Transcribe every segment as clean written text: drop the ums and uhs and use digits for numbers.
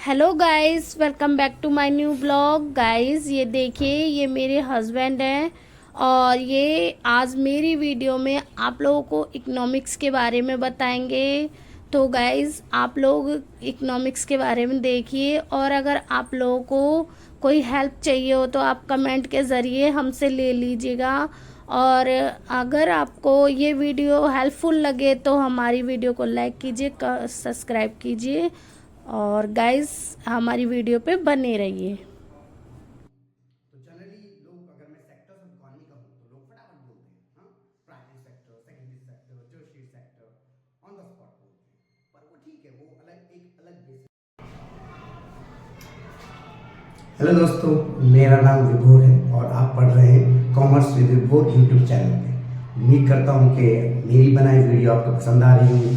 Hello guys, welcome back to my new blog. Guys ये देखिए, ये मेरे हस्बैंड हैं और ये आज मेरी वीडियो में आप लोगों को इकोनॉमिक्स के बारे में बताएंगे। तो गाइस आप लोग इकोनॉमिक्स के बारे में देखिए, और अगर आप लोगों को कोई हेल्प चाहिए हो तो आप कमेंट के ज़रिए हमसे ले लीजिएगा। और अगर आपको ये वीडियो हेल्पफुल लगे तो हमारी वीडियो को लाइक कीजिए, सब्सक्राइब कीजिए और गाइस हमारी वीडियो पे बने रहिए। तो जनरली लोग अगर मैं सेक्टर्स ऑफ इकोनॉमी कहूँ तो लोग फटाफट बोलते हैं, हाँ, primary sector, secondary sector, tertiary sector, on the spot बोलते हैं। पर वो ठीक है, वो अलग एक अलग बेसिस। हेलो दोस्तों, मेरा नाम विभोर है और आप पढ़ रहे हैं कॉमर्स विद विभोर यूट्यूब चैनल पे। उम्मीद करता हूँ कि मेरी बनाई वीडियो आपको पसंद आ रही होगी।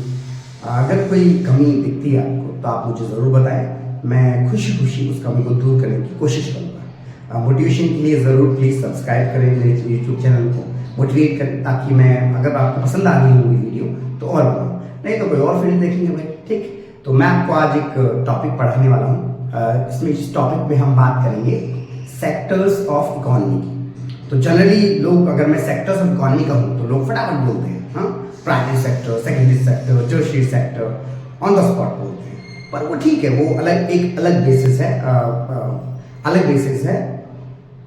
अगर कोई कमी दिखती है आपको तो आप मुझे ज़रूर बताएं, मैं खुशी खुशी उस कमी को दूर करने की कोशिश करूँगा। मोटिवेशन के लिए ज़रूर प्लीज़ सब्सक्राइब करें मेरे यूट्यूब चैनल को, मोटिवेट करें, ताकि मैं अगर आपको पसंद आ रही होगी वीडियो तो और बनाऊँ, नहीं तो कोई और फिल्म देखेंगे भाई। ठीक, तो मैं आपको आज एक टॉपिक पढ़ाने वाला हूँ। इसमें इस टॉपिक में हम बात करेंगे सेक्टर्स ऑफ इकोनॉमी की। तो जनरली लोग अगर मैं सेक्टर्स ऑफ इकोनॉमी कहूँ तो लोग फटाफट बोलते हैं, हाँ, primary sector, secondary sector, tertiary sector, on the spot बोलते हैं। पर वो ठीक है, वो अलग एक अलग बेसिस है, अलग बेसिस है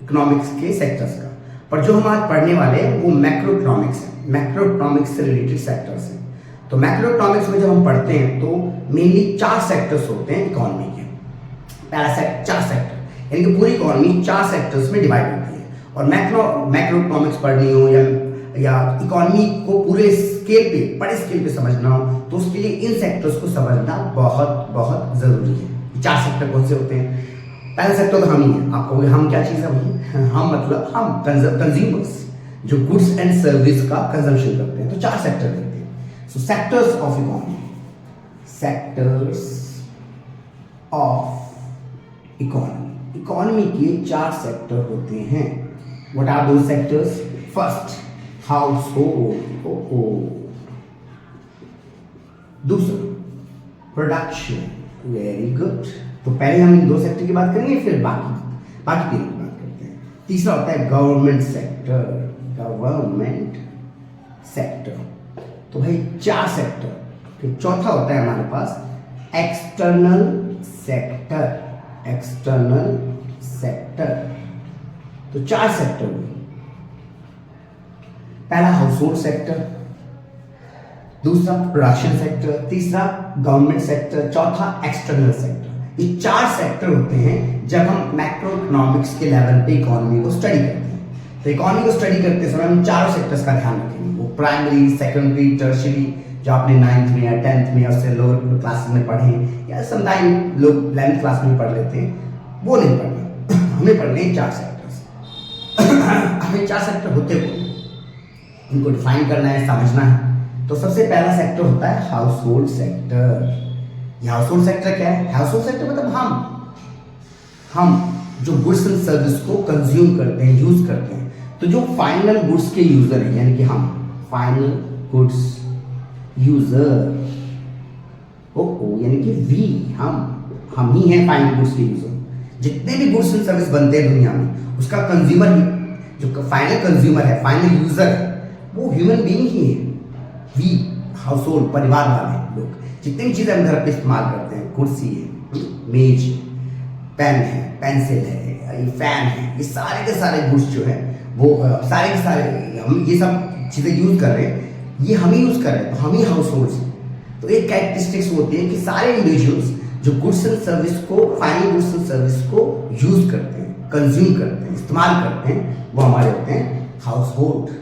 इकोनॉमिक्स के सेक्टर्स का। पर जो हम आज पढ़ने वाले हैं वो मैक्रो इकोनॉमिक्स है, मैक्रो इकोनॉमिक्स से रिलेटेड सेक्टर्स हैं। तो मैक्रो इकोनॉमिक्स में जब हम पढ़ते हैं तो मेनली 4 सेक्टर्स होते हैं इकोनॉमी के। पहला सेक्टर, 4 सेक्टर, यानी कि पूरी इकोनॉमी 4 सेक्टर्स में डिवाइड होती है। और मैक्रो इकोनॉमिक्स पढ़नी हो या इकोनॉमी को पूरे स्केल पे, बड़े स्केल पे समझना हो तो उसके लिए इन सेक्टर्स को समझना बहुत बहुत जरूरी है। 4 सेक्टर कौन से होते हैं? पहला सेक्टर तो हम ही है। आप कहोगे हम क्या चीज़ है भाई? हम मतलब हम कंज्यूमर्स, जो गुड्स एंड सर्विस का कंजम्पशन करते हैं। तो 4 सेक्टर देखते हैं। So sectors of economy, sectors of economy, economy के 4 सेक्टर होते हैं। What are those sectors? First, household, दूसरा प्रोडक्शन, वेरी गुड। तो पहले हम इन 2 सेक्टर की बात करेंगे, फिर बाकी 3 की बात करते हैं। तीसरा होता है गवर्नमेंट सेक्टर, गवर्नमेंट सेक्टर। तो भाई 4 सेक्टर। फिर चौथा होता है हमारे पास एक्सटर्नल सेक्टर, एक्सटर्नल सेक्टर। तो 4 सेक्टर हुए। पहला हाउसहोल्ड सेक्टर, दूसरा प्रोडक्शन सेक्टर, तीसरा गवर्नमेंट सेक्टर, चौथा एक्सटर्नल सेक्टर। ये 4 सेक्टर होते हैं जब हम मैक्रो इकोनॉमिक्स के लेवल पे इकोनॉमी को स्टडी करते हैं। तो इकोनॉमी को स्टडी करते समय हम 4 सेक्टर्स का ध्यान रखेंगे। वो प्राइमरी, सेकेंडरी, टर्शियरी, जो आपने 9th में या 10th में या उससे लोअर क्लास में पढ़े, या समटाइम लोग 11th क्लास में पढ़ लेते हैं, वो नहीं पढ़ना। हमें पढ़ने 4 सेक्टर्स। हमें 4 सेक्टर होते हुए इनको डिफाइन करना है, समझना है। तो सबसे पहला सेक्टर होता है हाउसहोल्ड सेक्टर। ये हाउसहोल्ड सेक्टर क्या है? हाउसहोल्ड सेक्टर मतलब हम जो गुड्स एंड सर्विस को कंज्यूम करते हैं, यूज करते हैं। तो जो फाइनल गुड्स के यूजर हैं, यानी कि हम फाइनल गुड्स यूजर, यानी कि वी, हम ही हैं फाइनल गुड्स के यूजर। जितने भी गुड्स एंड सर्विस बनते हैं दुनिया में, उसका कंज्यूमर, जो फाइनल कंज्यूमर है, फाइनल यूजर है, वो ह्यूमन बीइंग ही है। वी, हाउसहोल्ड, परिवार वाले लोग, जितनी भी चीज़ें हम घर पे इस्तेमाल करते हैं, कुर्सी है, मेज, पेन है, पेंसिल है, ये फैन है, ये सारे के सारे गुड्स जो है वो सारे के सारे हम ये सब चीज़ें यूज कर रहे हैं, ये हम ही यूज कर रहे हैं। तो हम ही हाउसहोल्ड्स हैं। तो एक कैरेक्टरिस्टिक्स होती है कि सारे इंडिविजुअल्स जो गुड्स एंड सर्विस को, फाइनल गुड्स एंड सर्विस को यूज करते हैं, कंज्यूम करते हैं, इस्तेमाल करते हैं, वो हमारे होते हैं हाउसहोल्ड।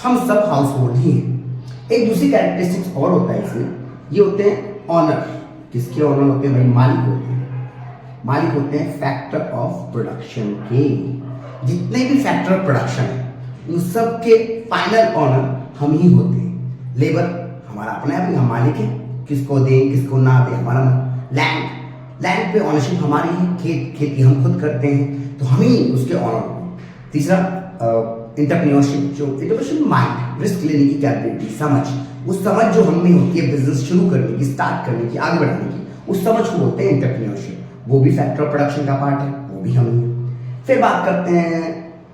हम सब हाउसहोल्ड ही हैं। एक दूसरी कैरेक्टरिस्टिक्स और होता है इसमें, ये होते हैं ऑनर। किसके ऑनर होते हैं भाई? मालिक होते हैं। मालिक होते हैं फैक्टर ऑफ प्रोडक्शन के। जितने भी फैक्टर ऑफ प्रोडक्शन है उन सब के फाइनल ऑनर हम ही होते हैं। लेबर हमारा अपना है, हम मालिक है, किसको दें किसको ना दें हमारा। लैंड पे ऑनरशिप हमारी है, खेती हम खुद करते हैं, तो हम ही उसके ऑनर हैं। तीसरा एंटरप्रेन्योरशिप, जो एंटरप्रेन्योरशिप माइंड, रिस्क लेने की कैपेबिलिटी, समझ, उस समझ जो हम में होती है बिजनेस शुरू करने की, स्टार्ट करने की, आगे बढ़ाने की, उस समझ को बोलते हैं एंटरप्रेन्योरशिप। वो भी फैक्टर ऑफ प्रोडक्शन का पार्ट है, वो भी हम ही है। फिर बात करते हैं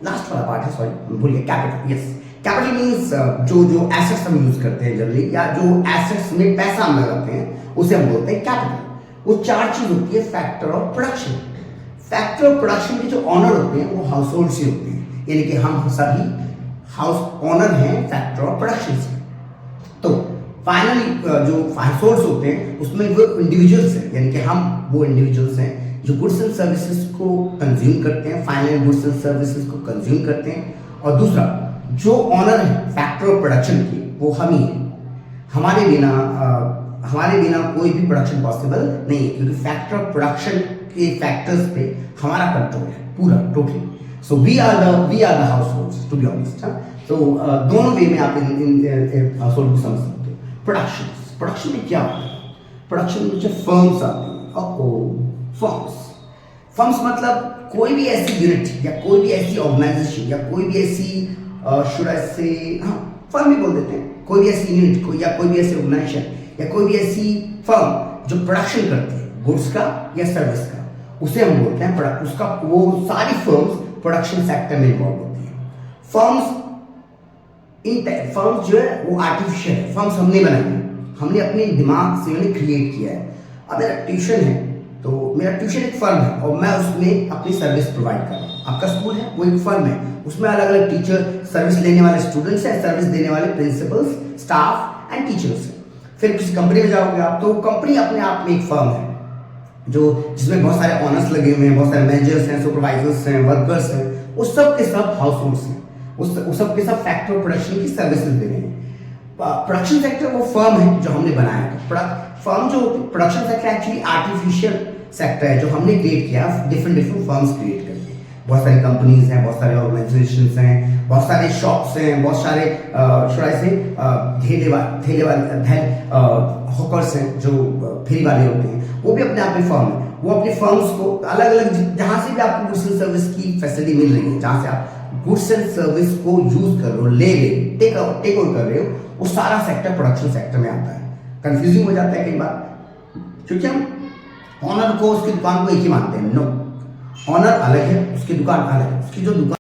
लास्ट वाला पार्ट है, सॉरी भूल गया, कैपिटल। यस, कैपिटल मीन्स जो एसेट्स हम यूज करते हैं जनरली, या जो एसेट्स में पैसा हम लगाते हैं उसे हम बोलते हैं कैपिटल। वो चार चीज होती है factor of production. Factor of production के जो ऑनर होते हैं वो हाउस होल्ड से होते हैं, यानी कि हम सभी हाउस ऑनर हैं फैक्टर ऑफ प्रोडक्शन से। तो फाइनली जो हाउस होल्ड्स होते हैं उसमें वो इंडिविजुअल्स हैं, यानी कि हम वो इंडिविजुअल्स हैं जो गुड्स एंड सर्विसेज को कंज्यूम करते हैं, फाइनल गुड्स एंड सर्विसेज को कंज्यूम करते हैं। और दूसरा जो ऑनर है फैक्टर ऑफ प्रोडक्शन की, वो हम ही हैं। हमारे बिना कोई भी प्रोडक्शन पॉसिबल नहीं है, क्योंकि फैक्टर ऑफ प्रोडक्शन के फैक्टर्स पे हमारा कंट्रोल है पूरा, totally. So we are the households, to be honest. तो दोनों वे में आप इन हाउस होल्ड को समझ सकते हो। प्रोडक्शन में क्या होता है? प्रोडक्शन में जो फर्म्स आते हैं, फर्म्स मतलब कोई भी ऐसी यूनिट या कोई भी ऐसी ऑर्गेनाइजेशन या कोई भी ऐसी शुड आई से, हाँ फर्म ही बोल देते हैं, कोई भी ऐसी यूनिट को या कोई भी ऐसी ऑर्गेनाइजेशन या कोई भी ऐसी फर्म जो प्रोडक्शन करती है गुड्स का या सर्विस का, उसे हम बोलते हैं उसका। वो सारी फर्म्स प्रोडक्शन सेक्टर में इन्वॉल्व होती है। फर्म्स जो है वो आर्टिफिशियल है, फर्म्स हमने बनाई है, हमने अपने दिमाग से उन्हें क्रिएट किया है। अब मेरा ट्यूशन है, तो मेरा ट्यूशन एक फर्म है और मैं उसमें अपनी सर्विस प्रोवाइड कर रहा हूँ। आपका स्कूल है, वो एक फर्म है, उसमें अलग अलग टीचर, सर्विस लेने वाले स्टूडेंट्स हैं, सर्विस देने वाले प्रिंसिपल्स, स्टाफ एंड टीचर्स हैं। फिर किसी कंपनी में जाओगे आप, तो कंपनी अपने आप में एक फर्म है जिसमें बहुत सारे ऑनर्स लगे हुए हैं, बहुत सारे मैनेजर्स हैं, सुपरवाइजर्स हैं, वर्कर्स हैं, उस सब के सब हाउस होल्ड्स हैं, उस सब के सब फैक्टर ऑफ प्रोडक्शन की सर्विसेज दे रहे हैं। प्रोडक्शन सेक्टर वो फर्म है जो हमने बनाया है। फर्म जो production sector actually artificial sector है जो हमने क्रिएट किया, डिफरेंट फर्म्स क्रिएट करके। बहुत सारी कंपनीज हैं, बहुत सारे ऑर्गेनाइजेशंस हैं, बहुत सारे शॉप्स हैं, बहुत सारे ठेले वाले हॉकर्स हैं जो फेरी वाले होते हैं, वो भी अपने आप में फर्म है। वो अपने फर्म्स को अलग अलग, जहाँ से भी आपको गुड्स एंड सर्विस की फैसिलिटी मिल रही है, जहाँ से आप गुड्स एंड सर्विस को यूज कर रहे हो, ले रहे हो, टेक ओवर कर रहे हो, वो सारा सेक्टर प्रोडक्शन सेक्टर में आता है। कंफ्यूजिंग हो जाता है कई बार, क्योंकि हम ऑनर को उसकी दुकान को एक ही मानते हैं। नो, ऑनर अलग है, उसकी दुकान अलग है। उसकी जो दुकान